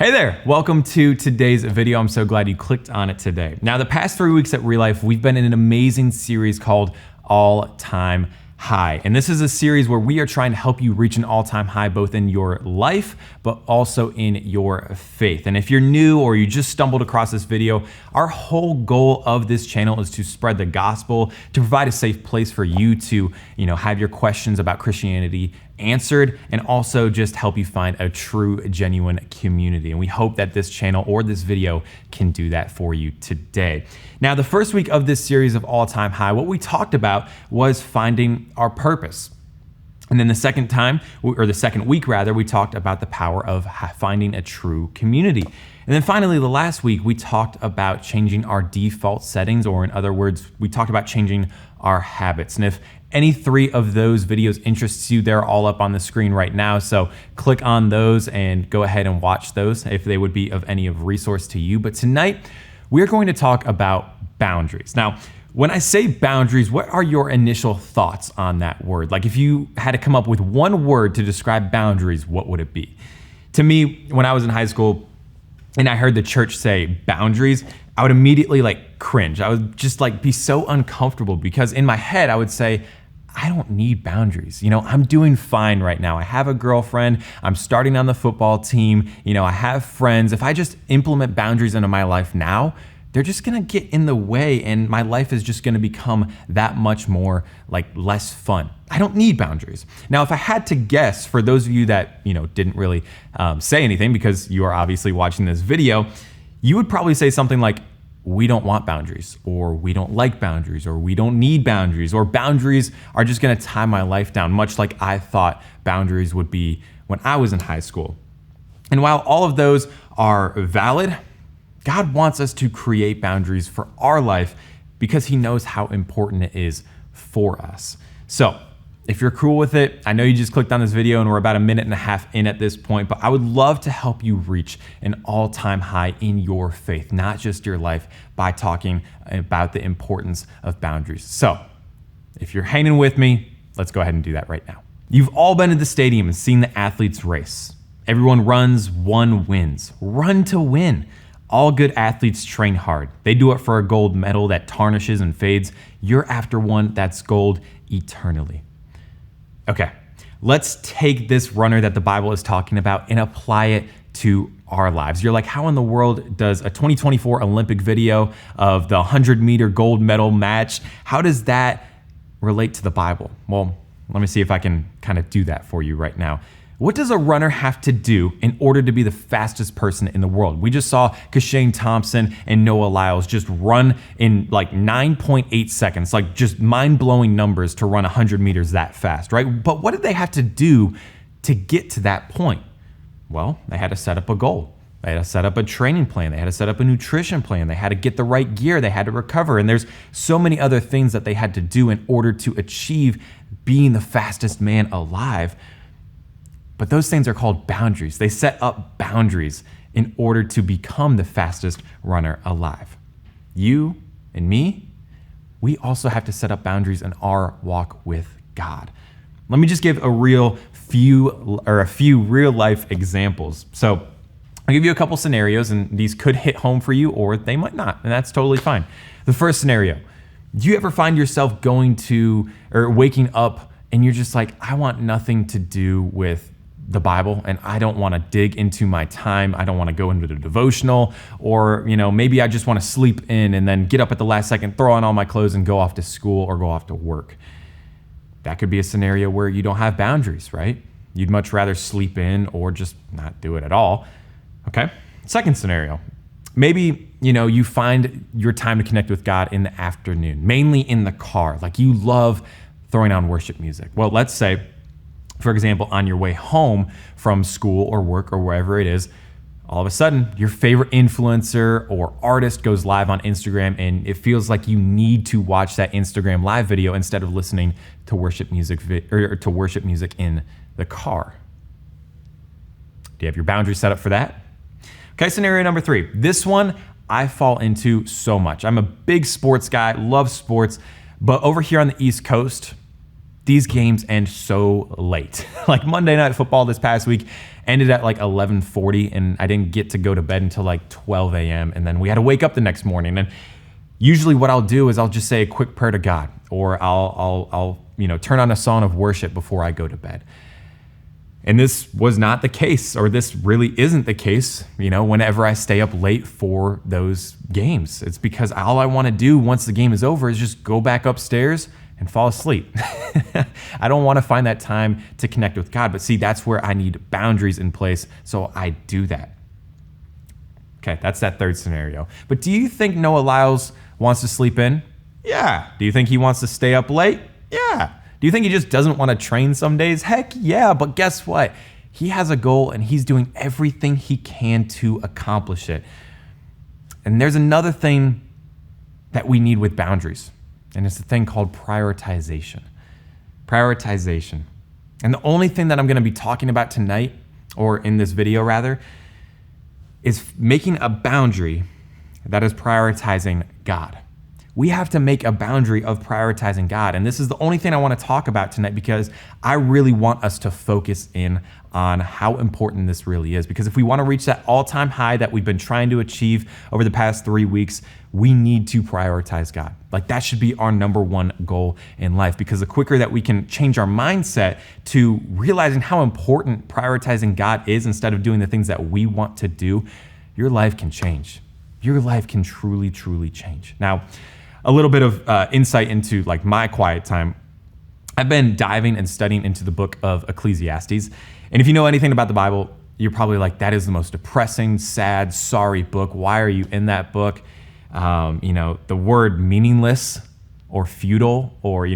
Hey there, welcome to today's video. I'm so glad you clicked on it today. Now, the past 3 weeks at REALIFE, we've been in an amazing series called All Time High. And this is a series where we are trying to help you reach an all-time high, both in your life, but also in your faith. And if you're new or you just stumbled across this video, our whole goal of this channel is to spread the gospel, to provide a safe place for you to, have your questions about Christianity answered, and also just help you find a true, genuine community. And we hope that this channel or this video can do that for you today. Now, the first week of this series of All Time High, what we talked about was finding our purpose. And then the second week, we talked about the power of finding a true community. And then finally, the last week, we talked about changing our default settings, or in other words, we talked about changing our habits. And if any 3 of those videos interests you, they're all up on the screen right now. So click on those and go ahead and watch those if they would be of any resource to you. But tonight, we're going to talk about boundaries. Now, when I say boundaries, what are your initial thoughts on that word? Like, if you had to come up with one word to describe boundaries, what would it be? To me, when I was in high school and I heard the church say boundaries, I would immediately cringe. I would just be so uncomfortable, because in my head I would say, I don't need boundaries. I'm doing fine right now. I have a girlfriend. I'm starting on the football team. I have friends. If I just implement boundaries into my life now, they're just gonna get in the way, and my life is just gonna become that much more less fun. I don't need boundaries. Now, if I had to guess, for those of you that didn't really say anything because you are obviously watching this video, you would probably say something like, we don't want boundaries, or we don't like boundaries, or we don't need boundaries, or boundaries are just gonna tie my life down, much like I thought boundaries would be when I was in high school. And while all of those are valid, God wants us to create boundaries for our life because He knows how important it is for us. So if you're cool with it, I know you just clicked on this video and we're about 1.5 minutes in at this point, but I would love to help you reach an all-time high in your faith, not just your life, by talking about the importance of boundaries. So if you're hanging with me, let's go ahead and do that right now. You've all been to the stadium and seen the athletes race. Everyone runs, one wins. Run to win. All good athletes train hard. They do it for a gold medal that tarnishes and fades. You're after one that's gold eternally. Okay, let's take this runner that the Bible is talking about and apply it to our lives. You're like, how in the world does a 2024 Olympic video of the 100-meter gold medal match, how does that relate to the Bible? Well, let me see if I can kind of do that for you right now. What does a runner have to do in order to be the fastest person in the world? We just saw Kashane Thompson and Noah Lyles just run in 9.8 seconds, just mind-blowing numbers to run 100 meters that fast, right? But what did they have to do to get to that point? Well, they had to set up a goal. They had to set up a training plan. They had to set up a nutrition plan. They had to get the right gear. They had to recover. And there's so many other things that they had to do in order to achieve being the fastest man alive. But those things are called boundaries. They set up boundaries in order to become the fastest runner alive. You and me, we also have to set up boundaries in our walk with God. Let me just give a few real life examples. So I'll give you a couple scenarios, and these could hit home for you or they might not, and that's totally fine. The first scenario, do you ever find yourself waking up and you're just like, I want nothing to do with the Bible, and I don't want to dig into my time. I don't want to go into the devotional, or maybe I just want to sleep in and then get up at the last second, throw on all my clothes and go off to school or go off to work. That could be a scenario where you don't have boundaries, right? You'd much rather sleep in or just not do it at all. Okay. Second scenario, maybe you find your time to connect with God in the afternoon, mainly in the car. You love throwing on worship music. Well, let's say, for example, on your way home from school or work or wherever it is, all of a sudden your favorite influencer or artist goes live on Instagram, and it feels like you need to watch that Instagram live video instead of listening to worship music in the car. Do you have your boundaries set up for that? Okay, scenario number 3. This one I fall into so much. I'm a big sports guy, love sports, but over here on the East Coast, these games end so late. Like Monday Night Football this past week ended at like 11:40, and I didn't get to go to bed until like 12 a.m. And then we had to wake up the next morning. And usually what I'll do is I'll just say a quick prayer to God, or I'll turn on a song of worship before I go to bed. And this was not the case, or this really isn't the case, whenever I stay up late for those games. It's because all I want to do once the game is over is just go back upstairs and fall asleep. I don't want to find that time to connect with God. But see, that's where I need boundaries in place, so I do that. Okay, that's that third scenario. But do you think Noah Lyles wants to sleep in? Yeah. Do you think he wants to stay up late? Yeah. Do you think he just doesn't want to train some days? Heck yeah, but guess what? He has a goal and he's doing everything he can to accomplish it. And there's another thing that we need with boundaries, and it's a thing called prioritization. Prioritization. And the only thing that I'm going to be talking about tonight, or in this video rather, is making a boundary that is prioritizing God. We have to make a boundary of prioritizing God. And this is the only thing I want to talk about tonight, because I really want us to focus in on how important this really is. Because if we want to reach that all-time high that we've been trying to achieve over the past 3 weeks, we need to prioritize God. Like, that should be our number one goal in life, because the quicker that we can change our mindset to realizing how important prioritizing God is instead of doing the things that we want to do, your life can change. Your life can truly, truly change. Now, a little bit of insight into like my quiet time. I've been diving and studying into the book of Ecclesiastes. And if you know anything about the Bible, you're probably like, that is the most depressing, sad, sorry book. Why are you in that book? The word meaningless or futile or,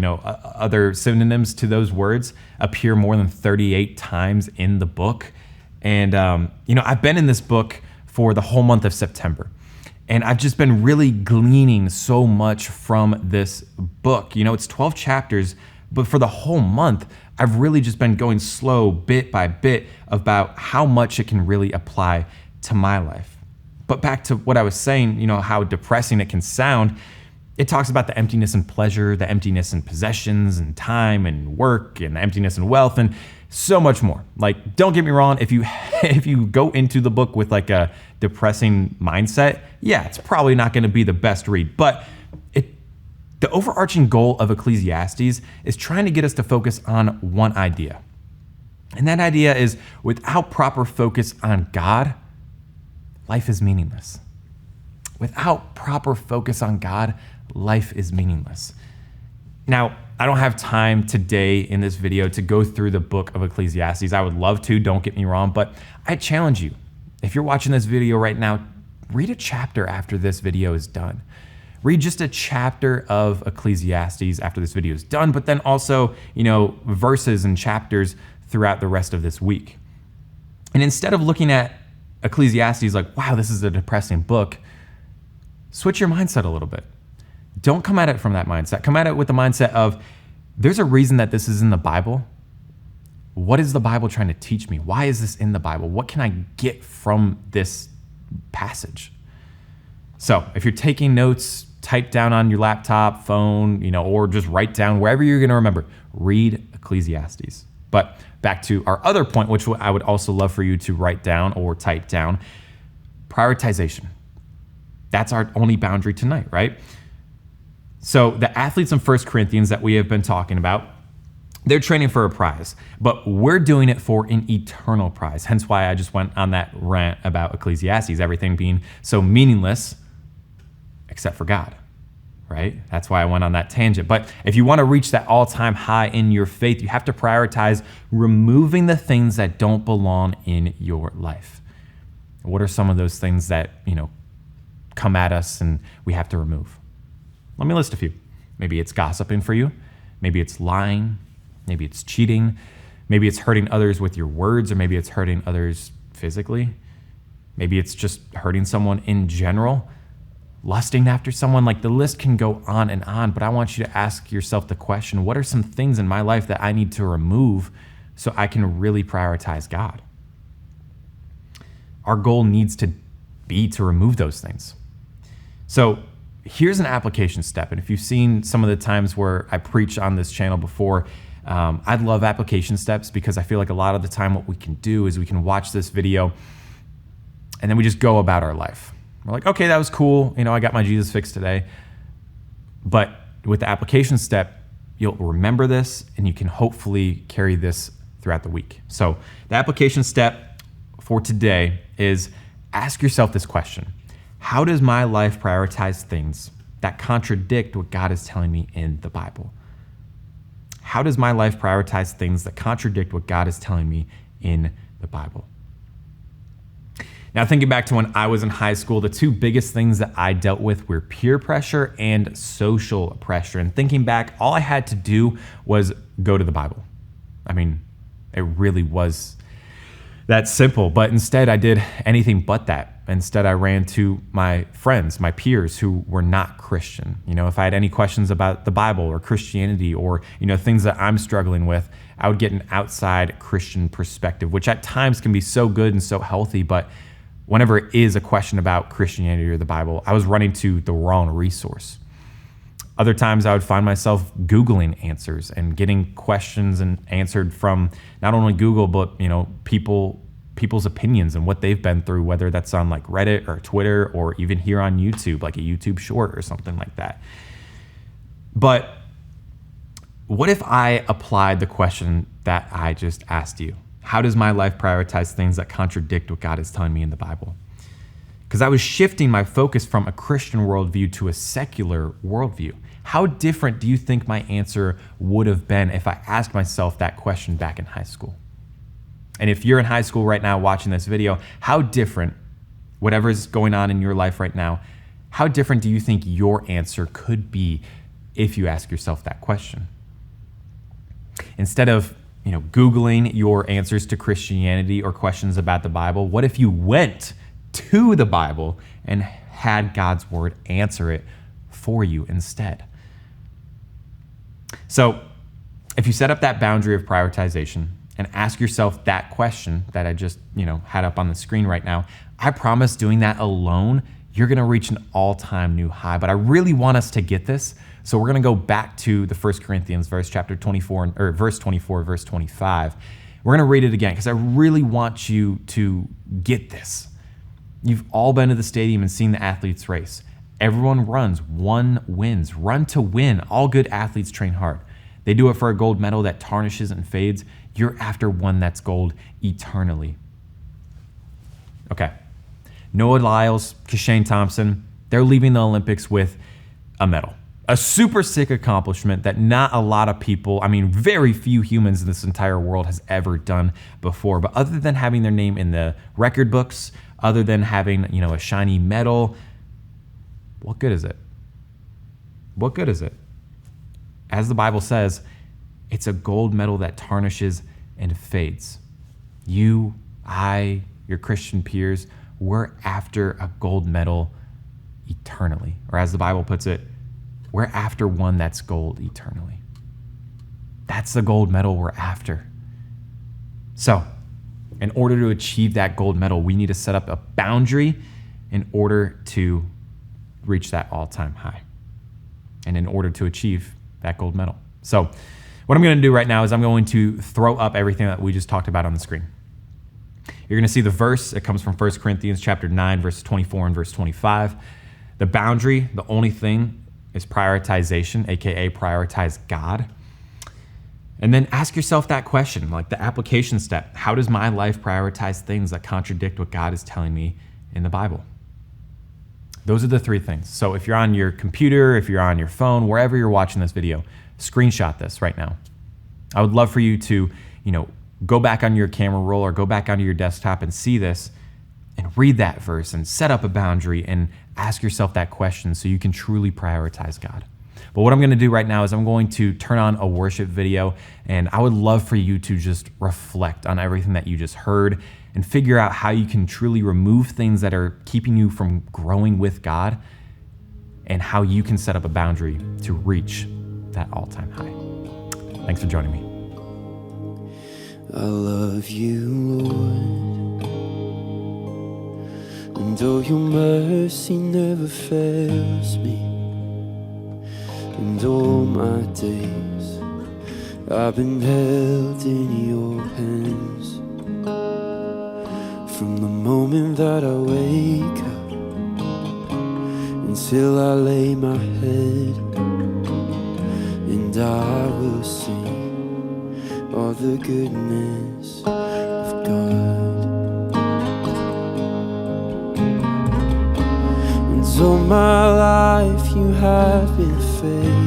other synonyms to those words appear more than 38 times in the book. And, I've been in this book for the whole month of September. And I've just been really gleaning so much from this book. It's 12 chapters, but for the whole month, I've really just been going slow bit by bit about how much it can really apply to my life. But back to what I was saying, how depressing it can sound. It talks about the emptiness in pleasure, the emptiness in possessions and time and work, and the emptiness in wealth, and so much more. Like, don't get me wrong, if you go into the book with like a depressing mindset, yeah, it's probably not going to be the best read. But the overarching goal of Ecclesiastes is trying to get us to focus on one idea. And that idea is, without proper focus on God, life is meaningless. Without proper focus on God, life is meaningless. Now, I don't have time today in this video to go through the book of Ecclesiastes. I would love to, don't get me wrong, but I challenge you. If you're watching this video right now, read a chapter after this video is done. Read just a chapter of Ecclesiastes after this video is done, but then also, verses and chapters throughout the rest of this week. And instead of looking at Ecclesiastes like, wow, this is a depressing book, switch your mindset a little bit. Don't come at it from that mindset. Come at it with the mindset of, there's a reason that this is in the Bible. What is the Bible trying to teach me? Why is this in the Bible? What can I get from this passage? So if you're taking notes, type down on your laptop, phone, or just write down wherever you're going to remember, read Ecclesiastes. But back to our other point, which I would also love for you to write down or type down, prioritization. That's our only boundary tonight, right? So the athletes in 1 Corinthians that we have been talking about, they're training for a prize, but we're doing it for an eternal prize. Hence why I just went on that rant about Ecclesiastes, everything being so meaningless except for God, right? That's why I went on that tangent. But if you want to reach that all-time high in your faith, you have to prioritize removing the things that don't belong in your life. What are some of those things that, come at us and we have to remove? Let me list a few. Maybe it's gossiping for you. Maybe it's lying. Maybe it's cheating. Maybe it's hurting others with your words, or maybe it's hurting others physically. Maybe it's just hurting someone in general, lusting after someone. Like, the list can go on, but I want you to ask yourself the question, what are some things in my life that I need to remove so I can really prioritize God? Our goal needs to be to remove those things. So here's an application step. And if you've seen some of the times where I preach on this channel before, I love application steps because I feel like a lot of the time what we can do is we can watch this video and then we just go about our life. We're like, okay, that was cool. I got my Jesus fix today. But with the application step, you'll remember this and you can hopefully carry this throughout the week. So the application step for today is ask yourself this question. How does my life prioritize things that contradict what God is telling me in the Bible? How does my life prioritize things that contradict what God is telling me in the Bible? Now, thinking back to when I was in high school, the two biggest things that I dealt with were peer pressure and social pressure. And thinking back, all I had to do was go to the Bible. I mean, it really was that simple, but instead I did anything but that. Instead, I ran to my friends, my peers who were not Christian. If I had any questions about the Bible or Christianity or, things that I'm struggling with, I would get an outside Christian perspective, which at times can be so good and so healthy, but whenever it is a question about Christianity or the Bible, I was running to the wrong resource. Other times I would find myself Googling answers and getting questions and answered from not only Google, but people's opinions and what they've been through, whether that's on like Reddit or Twitter or even here on YouTube, like a YouTube short or something like that. But what if I applied the question that I just asked you? How does my life prioritize things that contradict what God is telling me in the Bible? Because I was shifting my focus from a Christian worldview to a secular worldview. How different do you think my answer would have been if I asked myself that question back in high school? And if you're in high school right now watching this video, how different, whatever is going on in your life right now, how different do you think your answer could be if you ask yourself that question? Instead of Googling your answers to Christianity or questions about the Bible, what if you went to the Bible and had God's word answer it for you instead? So if you set up that boundary of prioritization and ask yourself that question that I just, had up on the screen right now, I promise doing that alone, you're going to reach an all-time new high. But I really want us to get this. So we're going to go back to the 1 Corinthians verse 24, verse 25. We're going to read it again because I really want you to get this. You've all been to the stadium and seen the athletes race. Everyone runs, one wins. Run to win. All good athletes train hard. They do it for a gold medal that tarnishes and fades. You're after one that's gold eternally. Okay. Noah Lyles, Kashane Thompson, they're leaving the Olympics with a medal. A super sick accomplishment that not a lot of people, very few humans in this entire world has ever done before. But other than having their name in the record books, other than having, a shiny medal, what good is it? What good is it? As the Bible says, it's a gold medal that tarnishes and fades. You, I, your Christian peers, we're after a gold medal eternally. Or as the Bible puts it, we're after one that's gold eternally. That's the gold medal we're after. So, in order to achieve that gold medal, we need to set up a boundary in order to reach that all-time high and in order to achieve that gold medal. So, what I'm going to do right now is I'm going to throw up everything that we just talked about on the screen. You're going to see the verse. It comes from 1 Corinthians chapter 9, verse 24 and verse 25. The boundary, the only thing, is prioritization, aka prioritize God. And then ask yourself that question, like the application step. How does my life prioritize things that contradict what God is telling me in the Bible? Those are the three things. So if you're on your computer, if you're on your phone, wherever you're watching this video, screenshot this right now. I would love for you to, go back on your camera roll or go back onto your desktop and see this and read that verse and set up a boundary and ask yourself that question so you can truly prioritize God. But what I'm going to do right now is I'm going to turn on a worship video, and I would love for you to just reflect on everything that you just heard and figure out how you can truly remove things that are keeping you from growing with God and how you can set up a boundary to reach that all-time high. Thanks for joining me. I love you, Lord, and oh, your mercy never fails me, and all my days I've been held in your hands from the moment that I wake up until I lay my head, and I will sing all the goodness of God. And all my life you have been faithful.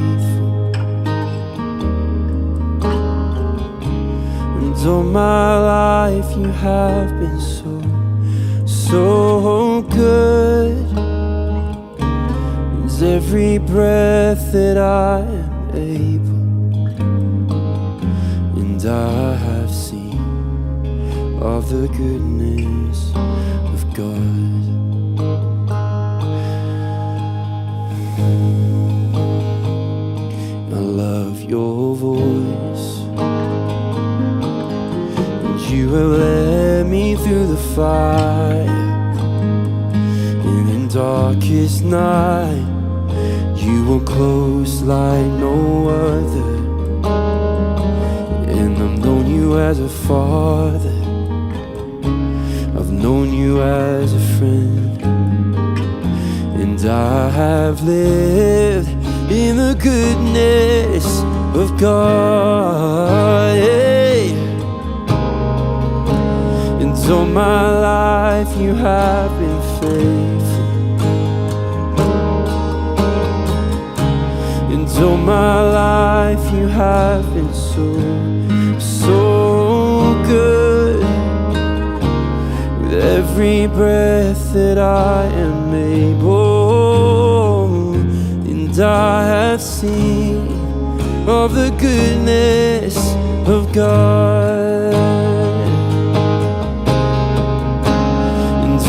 All my life you have been so good. With every breath that I am able, and I have seen all the goodness of God. I love your voice. You have led me through the fire, and in darkest night you were close like no other. And I've known you as a father, I've known you as a friend, and I have lived in the goodness of God. Hey. All my life you have been faithful, and all my life you have been so good. With every breath that I am able, and I have seen of the goodness of God.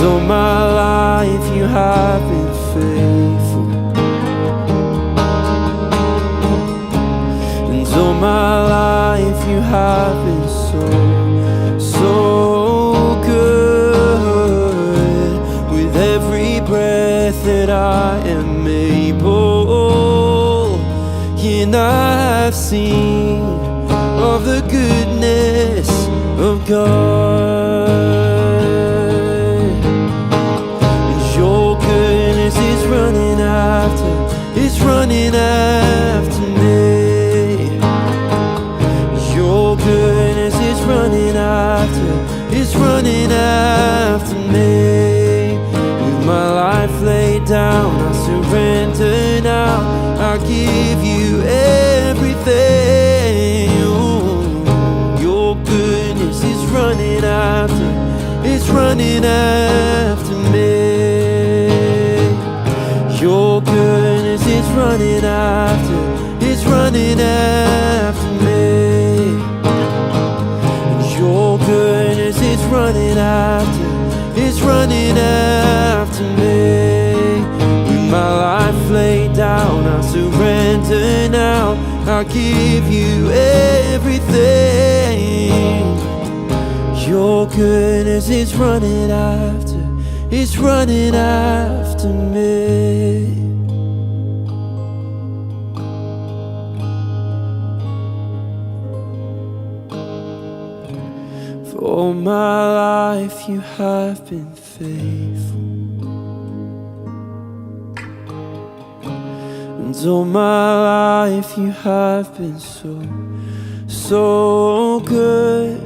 All my life you have been faithful, and all my life you have been so good. With every breath that I am able, and I have seen of the goodness of God. It's running after me. Your goodness is running after me. With my life laid down, I surrender now. I give you everything. Your goodness is running after me. Your goodness is running after me. And your goodness is running after me. With my life laid down, I surrender now. I give you everything. Your goodness is running after me. For all my life you have been faithful, and all my life you have been so good.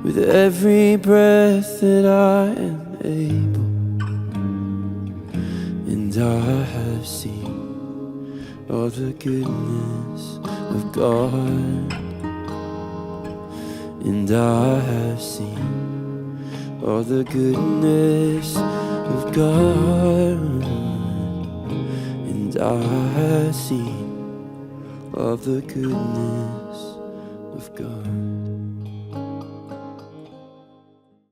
With every breath that I am able, and I have seen all the goodness of God. And I have seen all the goodness of God. And I have seen all the goodness of God.